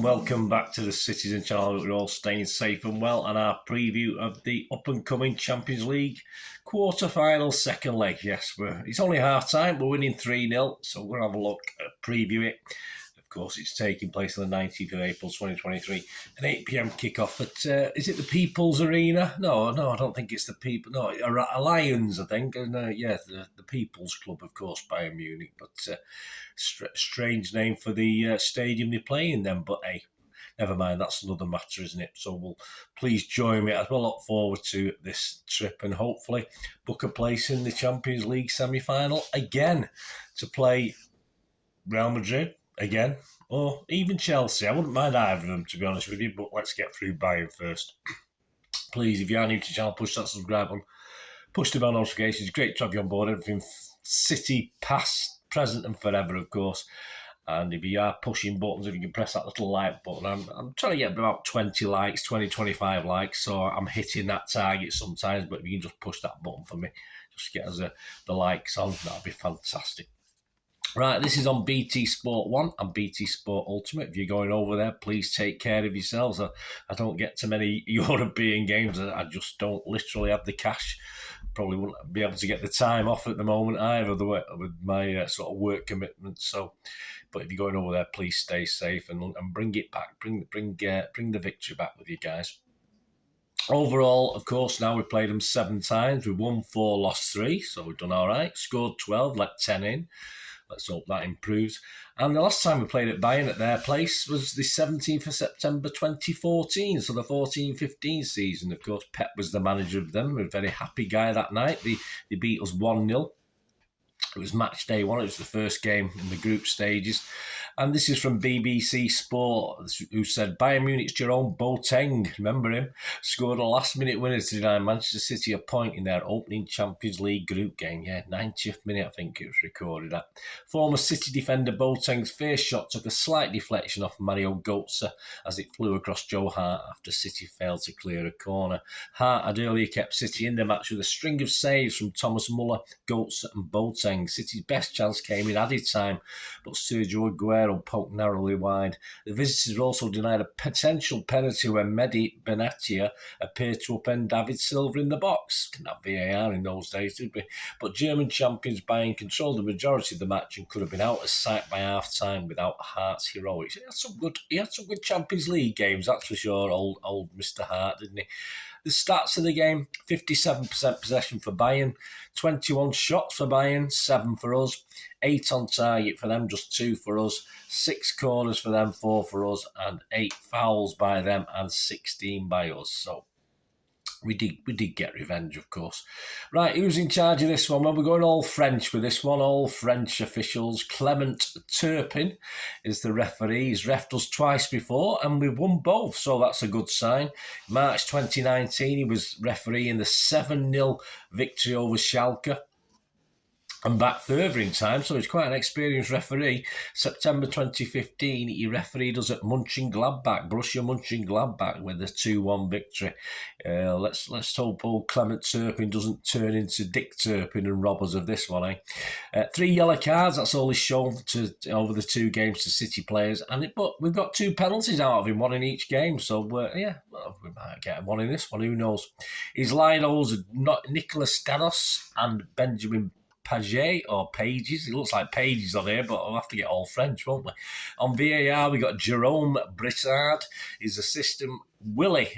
welcome back to the Citizen channel. We're all staying safe and well, and our preview of the up-and-coming Champions League quarter-final second leg. Yes, it's only half-time. We're winning 3-0, so we're going to have a look at preview it. Of course, it's taking place on the 19th of April 2023, an 8 p.m. kickoff at, is it the People's Arena? No, I don't think it's the People. No, Lions, I think. And, the People's Club, of course, Bayern Munich. But strange name for the stadium they play in then. But, hey, never mind. That's another matter, isn't it? So please join me as well. Look forward to this trip and hopefully book a place in the Champions League semi-final again to play Real Madrid again, or even Chelsea. I wouldn't mind either of them, to be honest with you, but let's get through Bayern first. Please, if you are new to the channel, push that subscribe button, push the bell notifications. Great to have you on board. Everything City, past, present and forever, of course. And if you are pushing buttons, if you can press that little like button, I'm trying to get about 20 likes, 20, 25 likes, so I'm hitting that target sometimes, but if you can just push that button for me, just get us the likes on, that'd be fantastic. Right, this is on BT Sport 1 and BT Sport Ultimate. If you're going over there, please take care of yourselves. I don't get too many European games. I just don't literally have the cash. Probably wouldn't be able to get the time off at the moment either with my sort of work commitments. But if you're going over there, please stay safe and bring it back. Bring the victory back with you guys. Overall, of course, now we've played them 7 times. We've won 4, lost 3, so we've done all right. Scored 12, let 10 in. Let's hope that improves. And the last time we played at Bayern at their place was the 17th of September 2014, so the 14-15 season. Of course, Pep was the manager of them. A very happy guy that night. They beat us 1-0. It was match day 1. It was the first game in the group stages. And this is from BBC Sport, who said, Bayern Munich's Jerome Boateng, remember him, scored a last-minute winner to deny Manchester City a point in their opening Champions League group game. Yeah, 90th minute, I think it was recorded at. Former City defender Boateng's first shot took a slight deflection off Mario Götze as it flew across Joe Hart after City failed to clear a corner. Hart had earlier kept City in the match with a string of saves from Thomas Muller, Götze and Boateng. City's best chance came in added time, but Sergio Aguero poked narrowly wide. The visitors were also denied a potential penalty when Mehdi Benatia appeared to upend David Silva in the box. Didn't have VAR in those days, did we? But German champions Bayern controlled the majority of the match and could have been out of sight by half-time without Hart's heroics. He had some good Champions League games, that's for sure, old Mr. Hart, didn't he? The stats of the game, 57% possession for Bayern, 21 shots for Bayern, 7 for us, 8 on target for them, just 2 for us, 6 corners for them, 4 for us, and 8 fouls by them and 16 by us. So we did get revenge, of course. Right, who's in charge of this one? Well, we're going all French with this one, all French officials. Clement Turpin is the referee. He's reffed us twice before, and we've won both, so that's a good sign. March 2019, he was referee in the 7-0 victory over Schalke. And back further in time, so he's quite an experienced referee. September 2015, he refereed us at Mönchengladbach, Borussia Mönchengladbach, with a 2-1 victory. Let's hope old Clement Turpin doesn't turn into Dick Turpin and rob us of this one, 3 yellow cards, that's all he's shown over the 2 games to City players. But we've got 2 penalties out of him, 1 in each game. So, we might get 1 in this one, who knows. His linos are not Nicolas Stanos and Benjamin Paget or Pages. It looks like Pages on here, but I'll have to get all French, won't we? On VAR, we got Jerome Brissard. His assistant, Willie,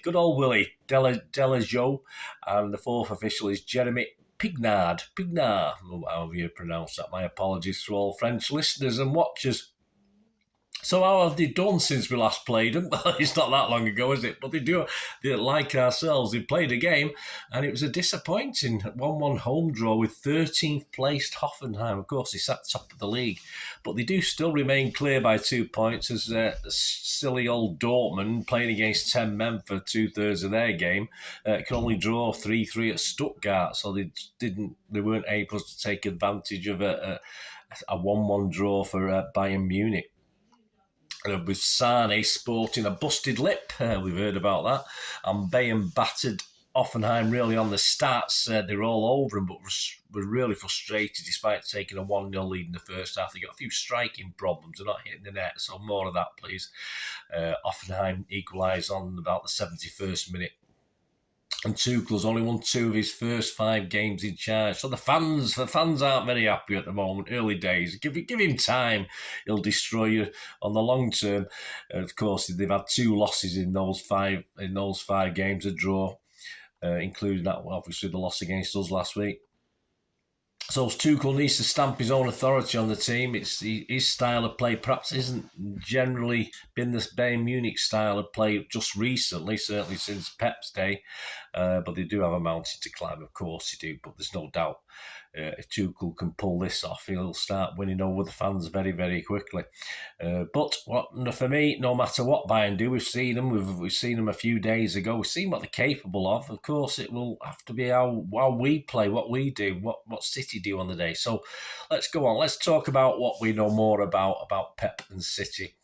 good old Willie Delajo. And the 4th official is Jeremy Pignard, however you pronounce that. My apologies to all French listeners and watchers. So how have they done since we last played them? Well, it's not that long ago, is it? But they like ourselves. They played a game, and it was a disappointing 1-1 home draw with 13th placed Hoffenheim. Of course, they sat top of the league. But they do still remain clear by 2 points as silly old Dortmund, playing against 10 men for 2/3 of their game, can only draw 3-3 at Stuttgart. So they weren't able to take advantage of a 1-1 draw for Bayern Munich. With Sane sporting a busted lip, we've heard about that, and Bayern battered Offenheim really on the stats, they were all over them, but were really frustrated despite taking a 1-0 lead in the first half. They got a few striking problems. They're not hitting the net, so more of that, please. Offenheim equalised on about the 71st minute. And Tuchel's only won 2 of his first 5 games in charge. So the fans aren't very happy at the moment. Early days. Give him time. He'll destroy you on the long term. And of course, they've had 2 losses in those 5 games, a draw, including that, obviously, the loss against us last week. So Tuchel needs to stamp his own authority on the team. It's his style of play perhaps isn't generally been this Bayern Munich style of play just recently, certainly since Pep's day. But they do have a mountain to climb, of course they do. But there's no doubt if Tuchel can pull this off, he'll start winning over the fans very, very quickly. But for me, no matter what Bayern do, we've seen them. We've seen them a few days ago. We've seen what they're capable of. Of course, it will have to be how we play, what we do, what City do on the day. So let's go on. Let's talk about what we know more about Pep and City.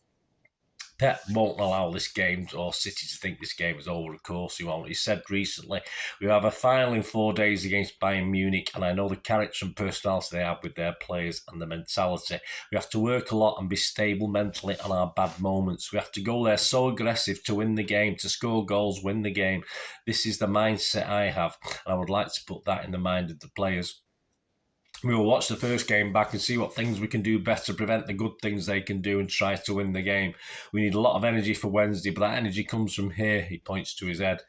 Pep won't allow this game or City to think this game is over, of course he won't. He said recently, we have a final in 4 days against Bayern Munich, and I know the character and personality they have with their players and the mentality. We have to work a lot and be stable mentally on our bad moments. We have to go there so aggressive to win the game, to score goals, win the game. This is the mindset I have, and I would like to put that in the mind of the players. We will watch the first game back and see what things we can do better, prevent the good things they can do and try to win the game. We need a lot of energy for Wednesday, but that energy comes from here, he points to his head,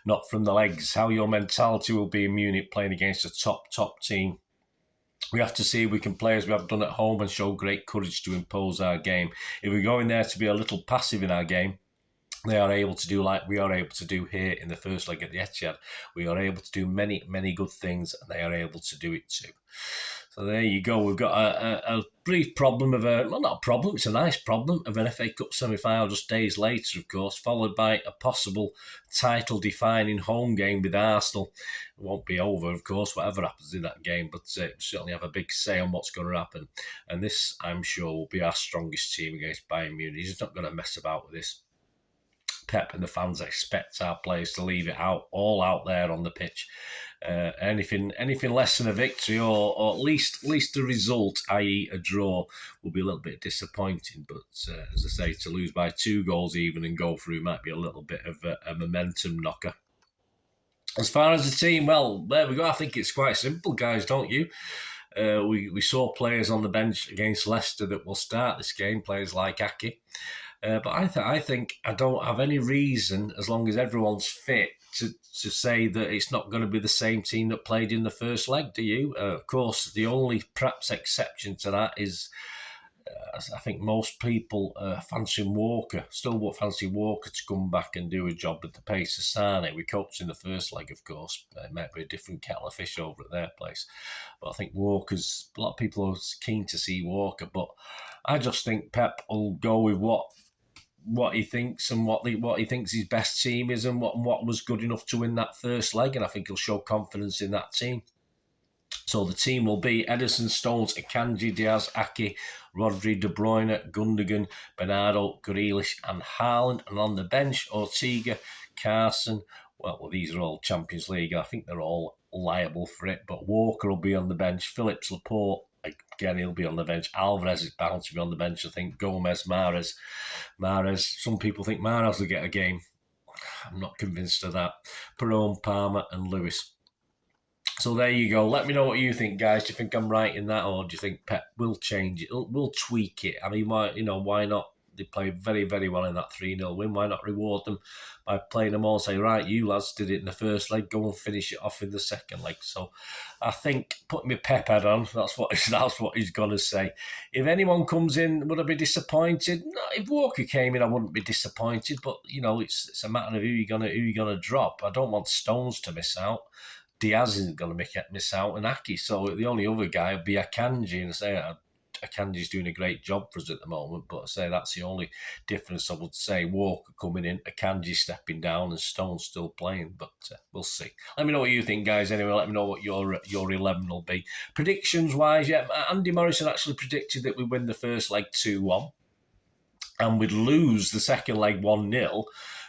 not from the legs. How your mentality will be in Munich playing against a top team. We have to see if we can play as we have done at home and show great courage to impose our game. If we go in there to be a little passive in our game, they are able to do like we are able to do here in the first leg at the Etihad. We are able to do many, many good things, and they are able to do it too. So there you go. We've got a brief problem of not a problem, it's a nice problem of an FA Cup semi-final just days later, of course, followed by a possible title-defining home game with Arsenal. It won't be over, of course, whatever happens in that game, but certainly have a big say on what's going to happen. And this, I'm sure, will be our strongest team against Bayern Munich. He's not going to mess about with this. Pep and the fans expect our players to leave it all out there on the pitch. Anything less than a victory or at least a result, i.e. a draw, will be a little bit disappointing. But as I say, to lose by 2 goals even and go through might be a little bit of a momentum knocker. As far as the team, well, there we go. I think it's quite simple, guys, don't you? We saw players on the bench against Leicester that will start this game, players like Ake. But I think I don't have any reason, as long as everyone's fit, to say that it's not going to be the same team that played in the first leg, do you? Of course, the only perhaps exception to that is I think most people fancy Walker, still fancy Walker to come back and do a job at the pace of Sane. We coached in the first leg, of course. It might be a different kettle of fish over at their place. But I think Walker's, a lot of people are keen to see Walker, but I just think Pep will go with what he thinks and what he thinks his best team is and what was good enough to win that first leg, and I think he'll show confidence in that team. So the team will be Ederson, Stones, Akanji, Diaz, Ake, Rodri, De Bruyne, Gundogan, Bernardo, Grealish and Haaland. And on the bench, Ortega, Carson. Well, these are all Champions League. I think they're all liable for it. But Walker will be on the bench. Phillips, Laporte, again, he'll be on the bench. Alvarez is bound to be on the bench, I think. Gomez, Mahrez. Some people think Mahrez will get a game. I'm not convinced of that. Perón, Palmer and Lewis. So there you go. Let me know what you think, guys. Do you think I'm right in that, or do you think Pep will change it? We'll tweak it. I mean, why not? They played very, very well in that 3-0 win. Why not reward them by playing them all and say, right, you lads did it in the first leg, go and finish it off in the second leg. So I think putting my Pep head on, that's what he's going to say. If anyone comes in, would I be disappointed? No, if Walker came in, I wouldn't be disappointed. But, it's a matter of who you're gonna drop. I don't want Stones to miss out. Diaz isn't going to miss out, and Ake. So the only other guy would be Akanji, and I say Akanji's doing a great job for us at the moment. But I say that's the only difference. I would say Walker coming in, Akanji stepping down, and Stone's still playing. But we'll see. Let me know what you think, guys. Anyway, let me know what your 11 will be. Predictions wise, yeah, Andy Morrison actually predicted that we win the first leg 2-1, and we'd lose the second leg 1-0.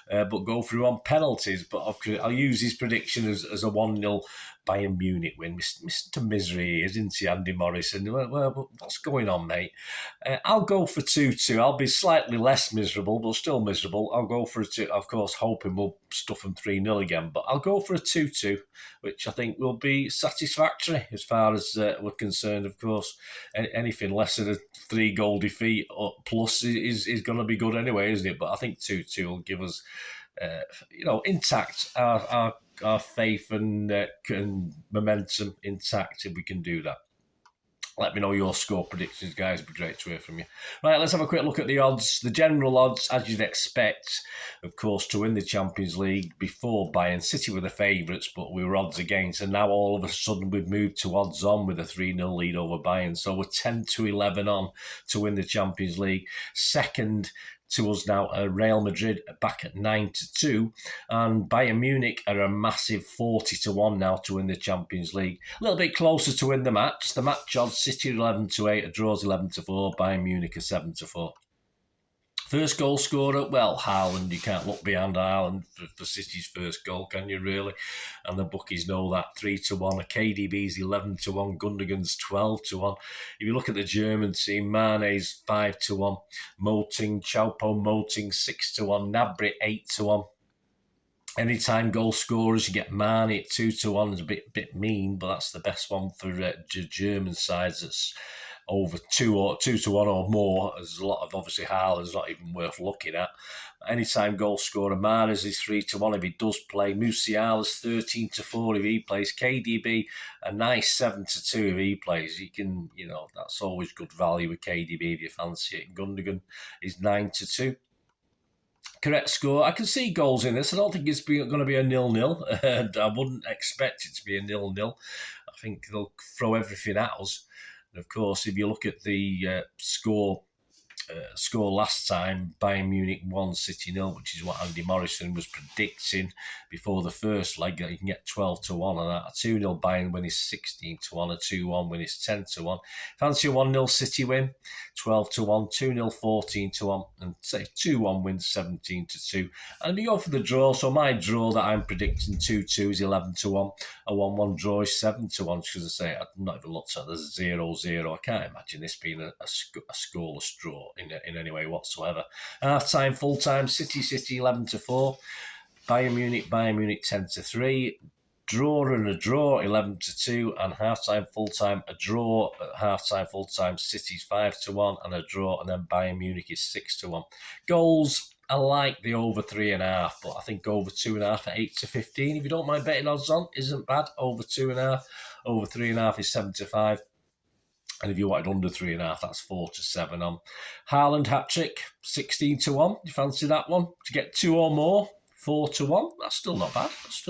but go through on penalties. But I'll use his prediction as a 1-0 Bayern Munich win. Mr. Misery isn't he, Andy Morrison? Well, what's going on, mate? I'll go for 2-2. I'll be slightly less miserable, but still miserable. I'll go for a 2, of course, hoping we'll stuff them 3-0 again. But I'll go for a 2-2, which I think will be satisfactory as far as we're concerned. Of course, anything less than a 3-goal defeat or plus is going to be good anyway, isn't it? But I think 2-2 will give us, intact our faith and momentum intact if we can do that. Let me know your score predictions, guys. It'd be great to hear from you. Right, let's have a quick look at the odds. The general odds, as you'd expect, of course, to win the Champions League before Bayern. City were the favourites, but we were odds against. And now all of a sudden we've moved to odds on with a 3-0 lead over Bayern. So we're 10-11 on to win the Champions League. Second to us now, Real Madrid back at 9-2, and Bayern Munich are a massive 40-1 now to win the Champions League. A little bit closer to win the match. The match odds: City 11-8, a draws 11-4, Bayern Munich are 7-4. First goal scorer, well, Haaland. You can't look behind Haaland for City's first goal, can you really? And the bookies know that. 3-1. KDB's 11-1. Gundogan's 12-1. If you look at the German team, Mane's 5-1. Choupo-Moting 6-1. Gnabry 8-1. Anytime goal scorers, you get Mane at 2-1. It's a bit mean, but that's the best one for German sides. That's over 2-1 or more. There's a lot of, obviously, Haaland's not even worth looking at. Anytime goal scorer, Mahrez is 3-1 if he does play. Musiala's 13-4 if he plays. KDB a nice 7-2 if he plays. You can, that's always good value with KDB if you fancy it. Gundogan is 9-2. Correct score. I can see goals in this. I don't think it's going to be a 0-0. And I wouldn't expect it to be a 0-0. I think they'll throw everything at us. And of course, if you look at the score last time, Bayern Munich 1, City 0, which is what Andy Morrison was predicting before the first leg. You can get 12-1 on that. A 2-0 Bayern win is 16-1. A 2-1 win is 10-1. Fancy a 1-0 City win, 12-1. 2-0, 14-1. And say 2-1 win, 17-2. And if you go for the draw, so my draw that I'm predicting 2-2 is 11-1. A 1-1 draw is 7-1. Because I say, I've not even looked at the 0-0. I can't imagine this being a scoreless draw in any way whatsoever. Half-time, full-time, City 11-4. Bayern Munich 10-3. Draw and a draw, 11-2. And half-time, full-time, a draw. Half-time, full-time, City's 5-1 and a draw. And then Bayern Munich is 6-1. Goals, I like the over 3.5, but I think over 2.5 at 8-15. If you don't mind betting odds on, isn't bad. Over 2.5. Over 3.5 is 7-5. And if you wanted under 3.5, that's 4-7 on. Haaland hat-trick, 16-1. You fancy that one? To get 2 or more, 4-1. That's still not bad. If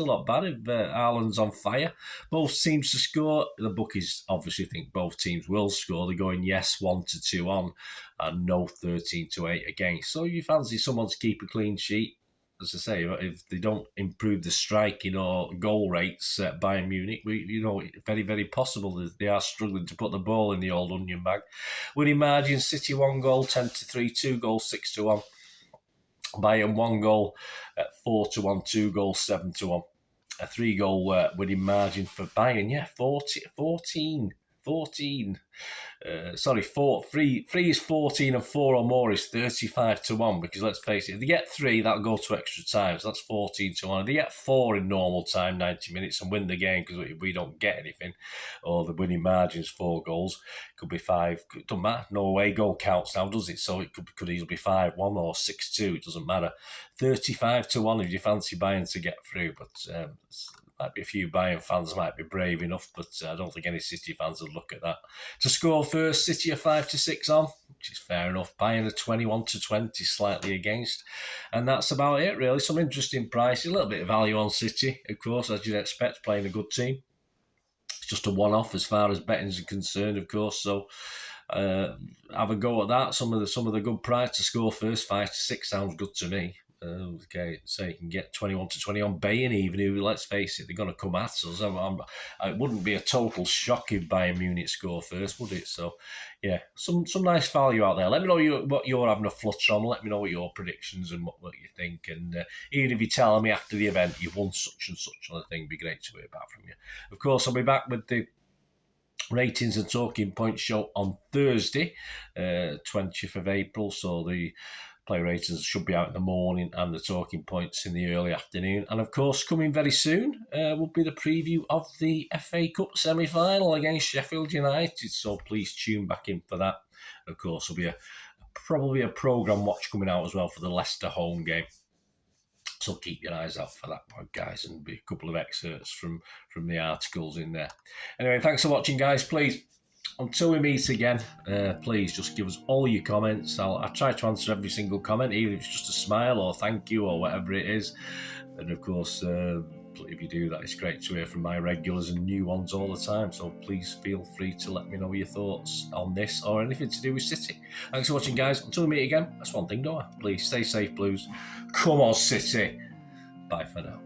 Haaland's on fire. Both teams to score. The bookies obviously think both teams will score. They're going yes, 1-2 on, and no 13-8 against. So you fancy someone to keep a clean sheet. As I say, if they don't improve the striking or goal rates at Bayern Munich, very, very possible they are struggling to put the ball in the old onion bag. Winning margin: City 1 goal, 10-3, 2 goals, 6-1. Bayern 1 goal at 4-1, 2 goals, 7-1. A 3-goal winning margin for Bayern. Yeah, 14. 3 is 14 and 4 or more is 35-1, because let's face it, if they get 3, that'll go to extra time, so that's 14-1. If they get 4 in normal time, 90 minutes, and win the game, because if we don't get anything, or the winning margin's 4 goals, could be 5, it doesn't matter, no away goal counts now, does it? So it could easily be 5-1 or 6-2, it doesn't matter. 35-1 if you fancy Bayern to get through, but might be a few Bayern fans might be brave enough, but I don't think any City fans would look at that. To score first, City are 5-6 on, which is fair enough. Bayern are 21-20, slightly against. And that's about it, really. Some interesting prices, a little bit of value on City, of course, as you'd expect, playing a good team. It's just a one-off as far as betting's concerned, of course, so have a go at that. Some of the good price to score first, 5-6 sounds good to me. Okay, so you can get 21-20 on BAYERN, even who, let's face it, they're going to come at us. It wouldn't be a total shock if Bayern Munich score first, would it? So, yeah, some nice value out there. Let me know what you're having a flutter on. Let me know what your predictions and what you think. And even if you tell me after the event you've won such and such on a thing, it'd be great to hear back from you. Of course, I'll be back with the ratings and talking points show on Thursday, 20th of April. So the player ratings should be out in the morning and the talking points in the early afternoon. And of course, coming very soon will be the preview of the FA Cup semi-final against Sheffield United. So please tune back in for that. Of course, there'll be probably a programme watch coming out as well for the Leicester home game. So keep your eyes out for that one, guys, and be a couple of excerpts from the articles in there. Anyway, thanks for watching, guys. Please, until we meet again, please just give us all your comments. I'll try to answer every single comment, even if it's just a smile or thank you or whatever it is. And of course, if you do that, it's great to hear from my regulars and new ones all the time. So please feel free to let me know your thoughts on this or anything to do with City. Thanks for watching, guys. Until we meet again, that's one thing, don't I? Please stay safe, Blues. Come on, City. Bye for now.